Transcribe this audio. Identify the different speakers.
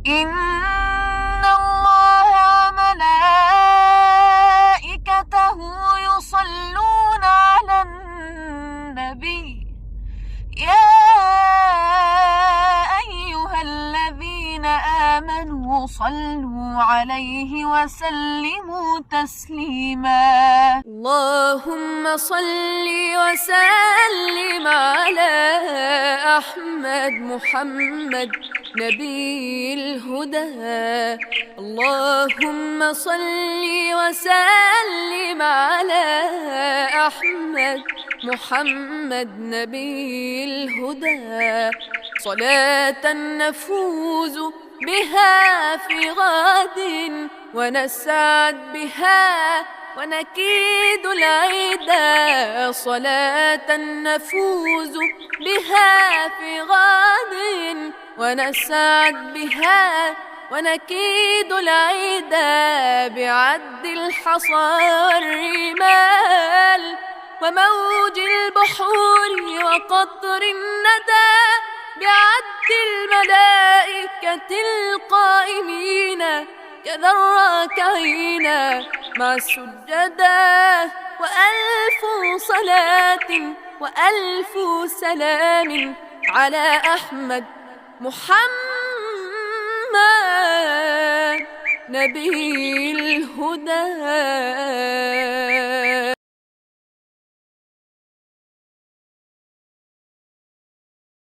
Speaker 1: إن الله وملائكته يصلون على النبي يا أيها الذين آمنوا صلوا عليه وسلموا تسليما.
Speaker 2: اللهم صل وسلم على أحمد محمد نبي الهدى. اللهم صل وسلم على أحمد محمد نبي الهدى، صلاة نفوز بها في غد ونسعد بها ونكيد العدا، صلاة نفوز بها في غد ونسعد بها ونكيد العدا، بعد الحصى والرمال وموج البحور وقطر الندى، بعد الملائكة القائمين كذا الراكعين مع السجدا، وألف صلاة وألف سلام على أحمد محمد نبي الهدى.